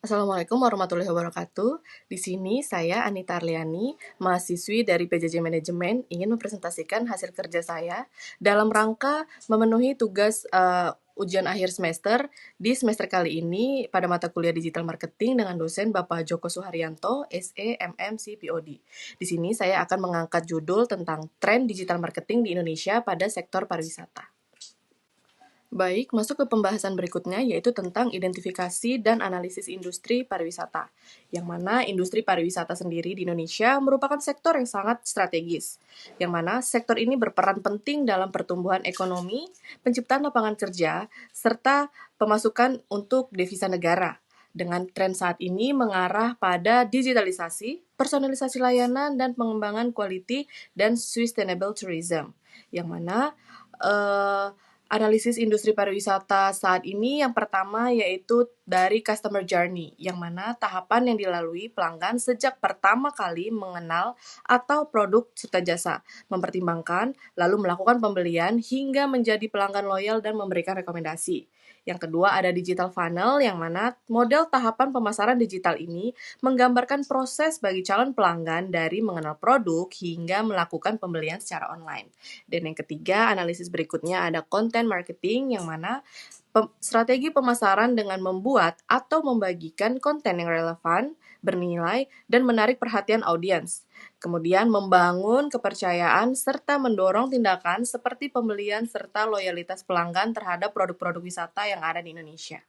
Assalamualaikum warahmatullahi wabarakatuh. Di sini saya Anita Arliani, mahasiswi dari PJJ Manajemen, ingin mempresentasikan hasil kerja saya dalam rangka memenuhi tugas ujian akhir semester di semester kali ini pada mata kuliah Digital Marketing dengan dosen Bapak Joko Suharyanto, SE MM CPOD. Di sini saya akan mengangkat judul tentang tren digital marketing di Indonesia pada sektor pariwisata. Baik, masuk ke pembahasan berikutnya yaitu tentang identifikasi dan analisis industri pariwisata. Yang mana industri pariwisata sendiri di Indonesia merupakan sektor yang sangat strategis. Yang mana sektor ini berperan penting dalam pertumbuhan ekonomi, penciptaan lapangan kerja, serta pemasukan untuk devisa negara. Dengan tren saat ini mengarah pada digitalisasi, personalisasi layanan, dan pengembangan quality dan sustainable tourism. Yang mana analisis industri pariwisata saat ini yang pertama yaitu dari customer journey, yang mana tahapan yang dilalui pelanggan sejak pertama kali mengenal atau produk serta jasa, mempertimbangkan, lalu melakukan pembelian hingga menjadi pelanggan loyal dan memberikan rekomendasi. Yang kedua ada digital funnel, yang mana model tahapan pemasaran digital ini menggambarkan proses bagi calon pelanggan dari mengenal produk hingga melakukan pembelian secara online. Dan yang ketiga, analisis berikutnya ada content marketing, yang mana strategi pemasaran dengan membuat atau membagikan konten yang relevan, bernilai, dan menarik perhatian audiens. Kemudian membangun kepercayaan serta mendorong tindakan seperti pembelian serta loyalitas pelanggan terhadap produk-produk wisata yang ada di Indonesia.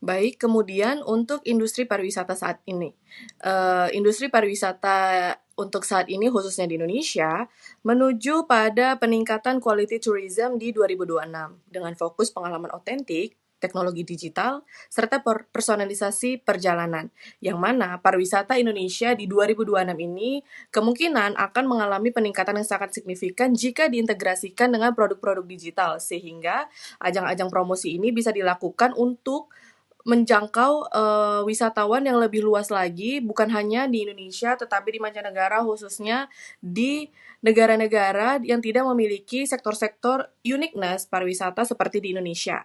Baik, kemudian untuk industri pariwisata saat ini. Industri pariwisata untuk saat ini khususnya di Indonesia menuju pada peningkatan quality tourism di 2026 dengan fokus pengalaman otentik, teknologi digital, serta personalisasi perjalanan, yang mana pariwisata Indonesia di 2026 ini kemungkinan akan mengalami peningkatan yang sangat signifikan jika diintegrasikan dengan produk-produk digital, sehingga ajang-ajang promosi ini bisa dilakukan untuk menjangkau wisatawan yang lebih luas lagi, bukan hanya di Indonesia tetapi di mancanegara, khususnya di negara-negara yang tidak memiliki sektor-sektor uniqueness pariwisata seperti di Indonesia.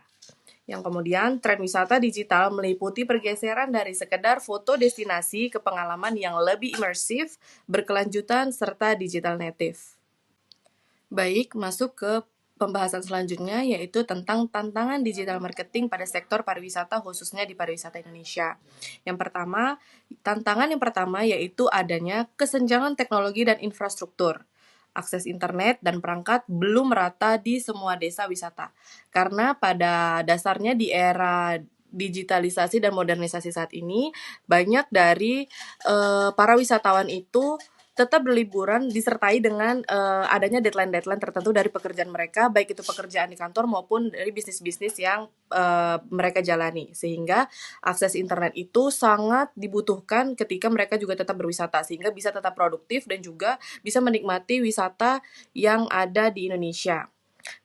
Yang kemudian, tren wisata digital meliputi pergeseran dari sekedar foto destinasi ke pengalaman yang lebih imersif, berkelanjutan, serta digital native. Baik, masuk ke pembahasan selanjutnya yaitu tentang tantangan digital marketing pada sektor pariwisata khususnya di pariwisata Indonesia. Tantangan yang pertama yaitu adanya kesenjangan teknologi dan infrastruktur. Akses internet dan perangkat belum merata di semua desa wisata. Karena pada dasarnya di era digitalisasi dan modernisasi saat ini, banyak dari para wisatawan itu tetap berliburan disertai dengan adanya deadline-deadline tertentu dari pekerjaan mereka, baik itu pekerjaan di kantor maupun dari bisnis-bisnis yang mereka jalani. Sehingga akses internet itu sangat dibutuhkan ketika mereka juga tetap berwisata, sehingga bisa tetap produktif dan juga bisa menikmati wisata yang ada di Indonesia.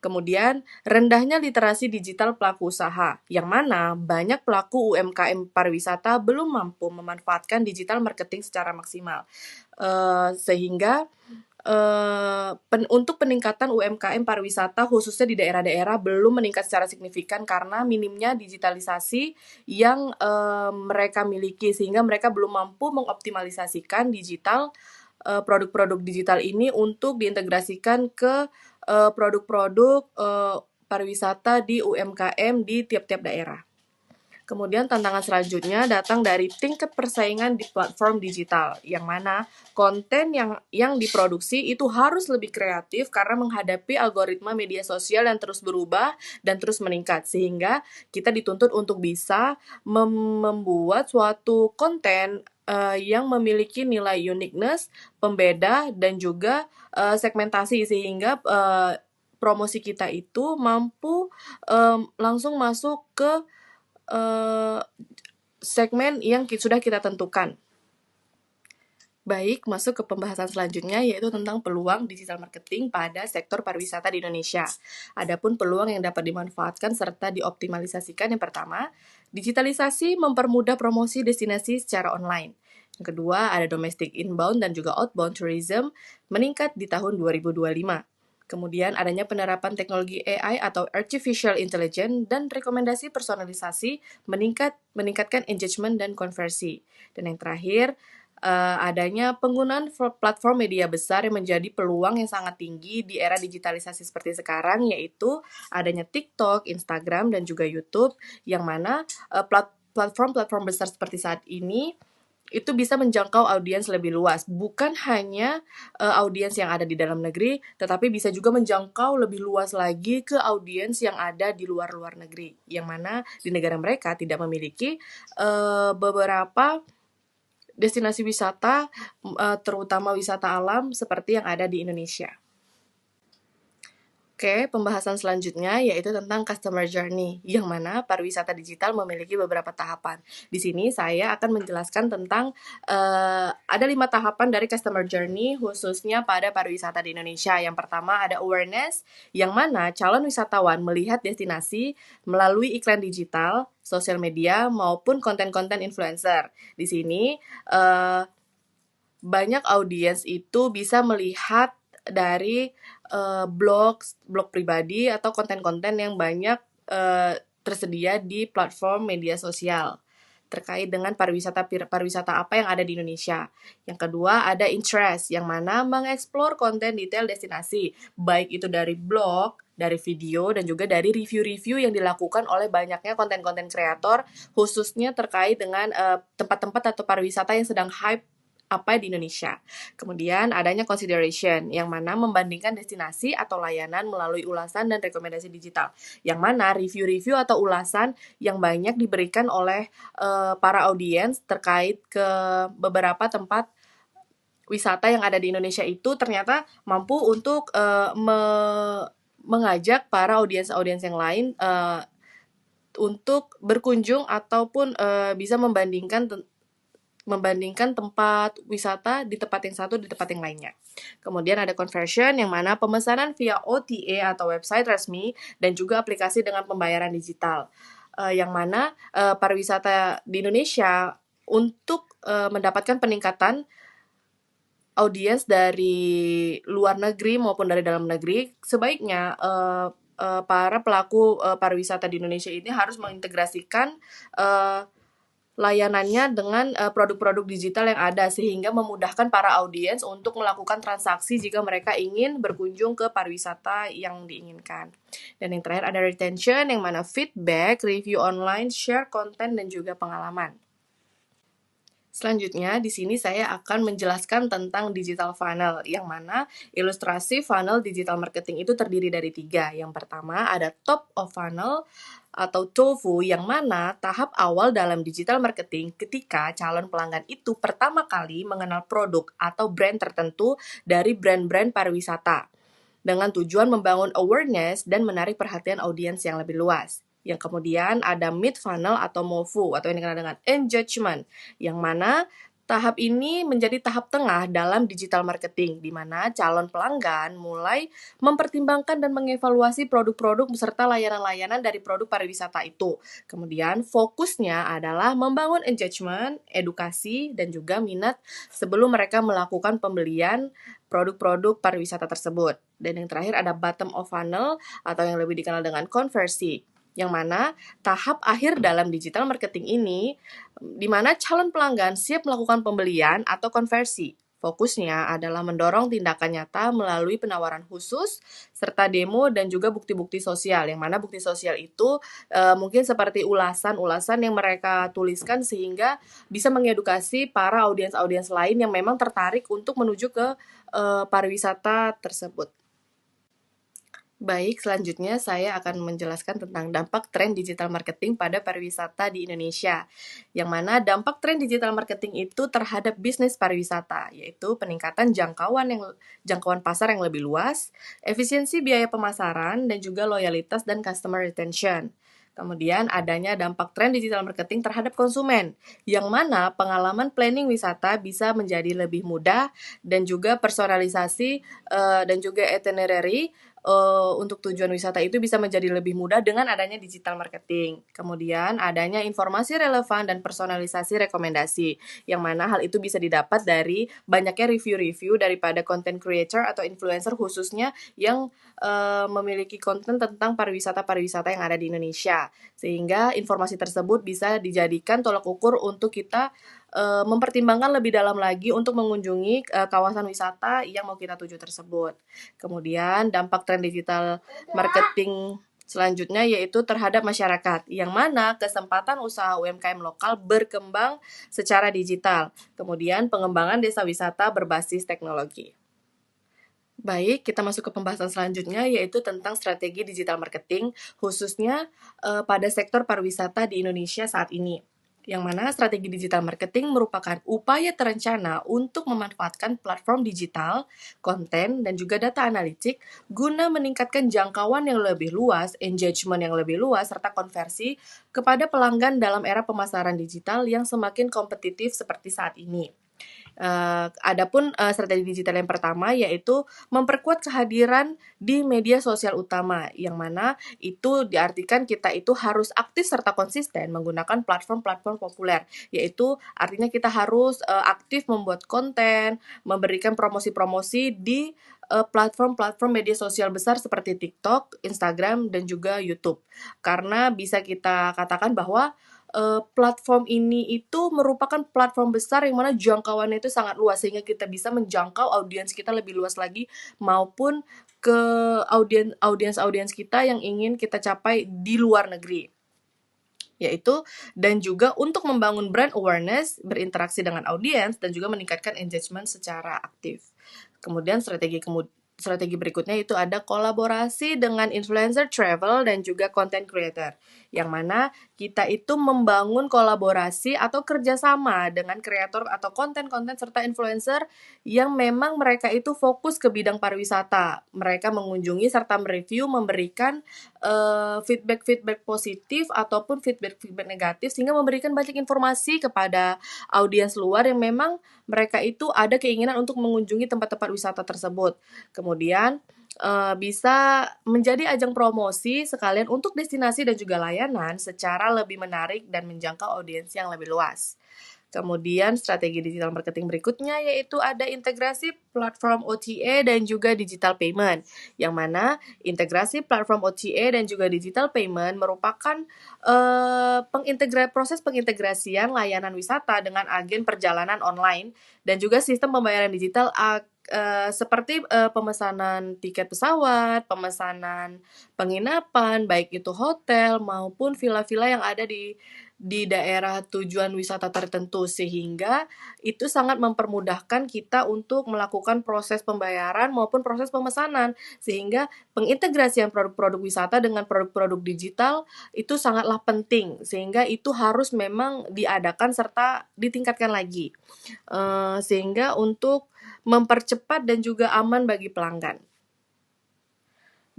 Kemudian, rendahnya literasi digital pelaku usaha, yang mana banyak pelaku UMKM pariwisata belum mampu memanfaatkan digital marketing secara maksimal. Sehingga untuk peningkatan UMKM pariwisata khususnya di daerah-daerah belum meningkat secara signifikan karena minimnya digitalisasi yang mereka miliki, sehingga mereka belum mampu mengoptimalisasikan produk-produk digital ini untuk diintegrasikan ke produk-produk pariwisata di UMKM di tiap-tiap daerah. Kemudian tantangan selanjutnya datang dari tingkat persaingan di platform digital, yang mana konten yang diproduksi itu harus lebih kreatif karena menghadapi algoritma media sosial yang terus berubah dan terus meningkat, sehingga kita dituntut untuk bisa membuat suatu konten yang memiliki nilai uniqueness, pembeda, dan juga segmentasi, sehingga promosi kita itu mampu langsung masuk ke segmen yang sudah kita tentukan. Baik, masuk ke pembahasan selanjutnya yaitu tentang peluang digital marketing pada sektor pariwisata di Indonesia. Adapun peluang yang dapat dimanfaatkan serta dioptimalisasikan, yang pertama, digitalisasi mempermudah promosi destinasi secara online. Yang kedua, ada domestic inbound dan juga outbound tourism meningkat di tahun 2025. Kemudian adanya penerapan teknologi AI atau Artificial Intelligence dan rekomendasi personalisasi meningkatkan engagement dan konversi. Dan yang terakhir, adanya penggunaan platform media besar yang menjadi peluang yang sangat tinggi di era digitalisasi seperti sekarang, yaitu adanya TikTok, Instagram, dan juga YouTube, yang mana platform-platform besar seperti saat ini itu bisa menjangkau audiens lebih luas, bukan hanya audiens yang ada di dalam negeri, tetapi bisa juga menjangkau lebih luas lagi ke audiens yang ada di luar negeri, yang mana di negara mereka tidak memiliki beberapa destinasi wisata, terutama wisata alam seperti yang ada di Indonesia. Oke, pembahasan selanjutnya yaitu tentang customer journey, yang mana pariwisata digital memiliki beberapa tahapan. Di sini saya akan menjelaskan tentang ada 5 tahapan dari customer journey khususnya pada pariwisata di Indonesia. Yang pertama ada awareness, yang mana calon wisatawan melihat destinasi melalui iklan digital, sosial media, maupun konten-konten influencer. Di sini banyak audiens itu bisa melihat dari blog pribadi atau konten-konten yang banyak tersedia di platform media sosial terkait dengan pariwisata apa yang ada di Indonesia. Yang kedua ada interest, yang mana mengeksplor konten detail destinasi, baik itu dari blog, dari video, dan juga dari review-review yang dilakukan oleh banyaknya konten-konten kreator, khususnya terkait dengan tempat-tempat atau pariwisata yang sedang hype apa di Indonesia. Kemudian adanya consideration, yang mana membandingkan destinasi atau layanan melalui ulasan dan rekomendasi digital, yang mana review-review atau ulasan yang banyak diberikan oleh para audiens terkait ke beberapa tempat wisata yang ada di Indonesia itu ternyata mampu untuk mengajak para audiens-audiens yang lain untuk berkunjung ataupun bisa membandingkan tempat wisata di tempat yang satu di tempat yang lainnya. Kemudian ada conversion, yang mana pemesanan via OTA atau website resmi dan juga aplikasi dengan pembayaran digital. Yang mana pariwisata di Indonesia untuk mendapatkan peningkatan audiens dari luar negeri maupun dari dalam negeri, sebaiknya para pelaku pariwisata di Indonesia ini harus mengintegrasikan layanannya dengan produk-produk digital yang ada, sehingga memudahkan para audiens untuk melakukan transaksi jika mereka ingin berkunjung ke pariwisata yang diinginkan. Dan yang terakhir ada retention, yang mana feedback, review online, share konten, dan juga pengalaman. Selanjutnya, di sini saya akan menjelaskan tentang digital funnel, yang mana ilustrasi funnel digital marketing itu terdiri dari 3. Yang pertama ada top of funnel atau TOFU, yang mana tahap awal dalam digital marketing ketika calon pelanggan itu pertama kali mengenal produk atau brand tertentu dari brand-brand pariwisata, dengan tujuan membangun awareness dan menarik perhatian audiens yang lebih luas. Yang kemudian ada mid funnel atau MOFU atau yang dikenal dengan engagement, yang mana tahap ini menjadi tahap tengah dalam digital marketing, di mana calon pelanggan mulai mempertimbangkan dan mengevaluasi produk-produk serta layanan-layanan dari produk pariwisata itu. Kemudian fokusnya adalah membangun engagement, edukasi, dan juga minat sebelum mereka melakukan pembelian produk-produk pariwisata tersebut. Dan yang terakhir ada bottom of funnel atau yang lebih dikenal dengan konversi, yang mana tahap akhir dalam digital marketing ini di mana calon pelanggan siap melakukan pembelian atau konversi. Fokusnya adalah mendorong tindakan nyata melalui penawaran khusus serta demo dan juga bukti-bukti sosial, yang mana bukti sosial itu mungkin seperti ulasan-ulasan yang mereka tuliskan sehingga bisa mengedukasi para audiens-audiens lain yang memang tertarik untuk menuju ke pariwisata tersebut. Baik, selanjutnya saya akan menjelaskan tentang dampak tren digital marketing pada pariwisata di Indonesia, yang mana dampak tren digital marketing itu terhadap bisnis pariwisata, yaitu peningkatan jangkauan pasar yang lebih luas, efisiensi biaya pemasaran, dan juga loyalitas dan customer retention. Kemudian adanya dampak tren digital marketing terhadap konsumen, yang mana pengalaman planning wisata bisa menjadi lebih mudah dan juga personalisasi dan juga itinerary untuk tujuan wisata itu bisa menjadi lebih mudah dengan adanya digital marketing. Kemudian adanya informasi relevan dan personalisasi rekomendasi, yang mana hal itu bisa didapat dari banyaknya review-review daripada content creator atau influencer khususnya yang memiliki konten tentang pariwisata-pariwisata yang ada di Indonesia. Sehingga informasi tersebut bisa dijadikan tolak ukur untuk kita mempertimbangkan lebih dalam lagi untuk mengunjungi kawasan wisata yang mau kita tuju tersebut. Kemudian dampak tren digital marketing selanjutnya yaitu terhadap masyarakat, yang mana kesempatan usaha UMKM lokal berkembang secara digital. Kemudian pengembangan desa wisata berbasis teknologi. Baik, kita masuk ke pembahasan selanjutnya yaitu tentang strategi digital marketing khususnya pada sektor pariwisata di Indonesia saat ini. Yang mana strategi digital marketing merupakan upaya terencana untuk memanfaatkan platform digital, konten, dan juga data analitik guna meningkatkan jangkauan yang lebih luas, engagement yang lebih luas, serta konversi kepada pelanggan dalam era pemasaran digital yang semakin kompetitif seperti saat ini. Adapun strategi digital yang pertama yaitu memperkuat kehadiran di media sosial utama, yang mana itu diartikan kita itu harus aktif serta konsisten menggunakan platform-platform populer, yaitu artinya kita harus aktif membuat konten, memberikan promosi-promosi di platform-platform media sosial besar seperti TikTok, Instagram, dan juga YouTube. Karena bisa kita katakan bahwa platform ini itu merupakan platform besar yang mana jangkauannya itu sangat luas sehingga kita bisa menjangkau audiens kita lebih luas lagi maupun ke audiens kita yang ingin kita capai di luar negeri. Yaitu dan juga untuk membangun brand awareness, berinteraksi dengan audiens dan juga meningkatkan engagement secara aktif. Kemudian strategi berikutnya itu ada kolaborasi dengan influencer travel dan juga content creator, yang mana kita itu membangun kolaborasi atau kerjasama dengan kreator atau konten-konten serta influencer yang memang mereka itu fokus ke bidang pariwisata. Mereka mengunjungi serta mereview, memberikan feedback-feedback positif ataupun feedback-feedback negatif sehingga memberikan banyak informasi kepada audiens luar yang memang mereka itu ada keinginan untuk mengunjungi tempat-tempat wisata tersebut. Kemudian bisa menjadi ajang promosi sekalian untuk destinasi dan juga layanan secara lebih menarik dan menjangkau audiens yang lebih luas. Kemudian strategi digital marketing berikutnya yaitu ada integrasi platform OTA dan juga digital payment, yang mana integrasi platform OTA dan juga digital payment merupakan proses pengintegrasian layanan wisata dengan agen perjalanan online dan juga sistem pembayaran digital seperti pemesanan tiket pesawat, pemesanan penginapan, baik itu hotel maupun villa-villa yang ada di daerah tujuan wisata tertentu, sehingga itu sangat mempermudahkan kita untuk melakukan proses pembayaran maupun proses pemesanan, sehingga pengintegrasian produk-produk wisata dengan produk-produk digital itu sangatlah penting, sehingga itu harus memang diadakan serta ditingkatkan lagi, sehingga untuk mempercepat dan juga aman bagi pelanggan.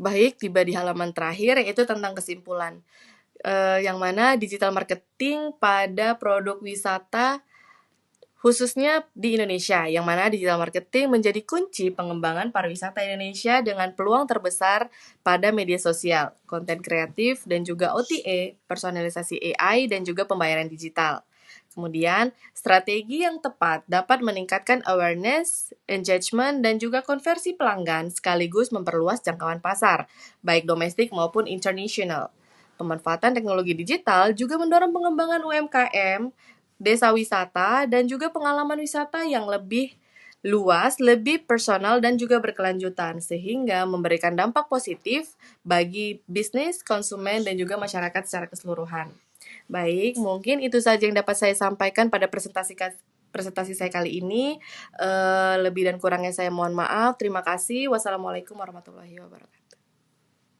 Baik, tiba di halaman terakhir yaitu tentang kesimpulan. Yang mana digital marketing pada produk wisata khususnya di Indonesia, yang mana digital marketing menjadi kunci pengembangan pariwisata Indonesia dengan peluang terbesar pada media sosial, konten kreatif, dan juga OTA, personalisasi AI, dan juga pembayaran digital. Kemudian, strategi yang tepat dapat meningkatkan awareness, engagement, dan juga konversi pelanggan sekaligus memperluas jangkauan pasar, baik domestik maupun internasional. Pemanfaatan teknologi digital juga mendorong pengembangan UMKM, desa wisata, dan juga pengalaman wisata yang lebih luas, lebih personal, dan juga berkelanjutan, sehingga memberikan dampak positif bagi bisnis, konsumen, dan juga masyarakat secara keseluruhan. Baik, mungkin itu saja yang dapat saya sampaikan pada presentasi saya kali ini. Lebih dan kurangnya saya mohon maaf. Terima kasih. Wassalamualaikum warahmatullahi wabarakatuh.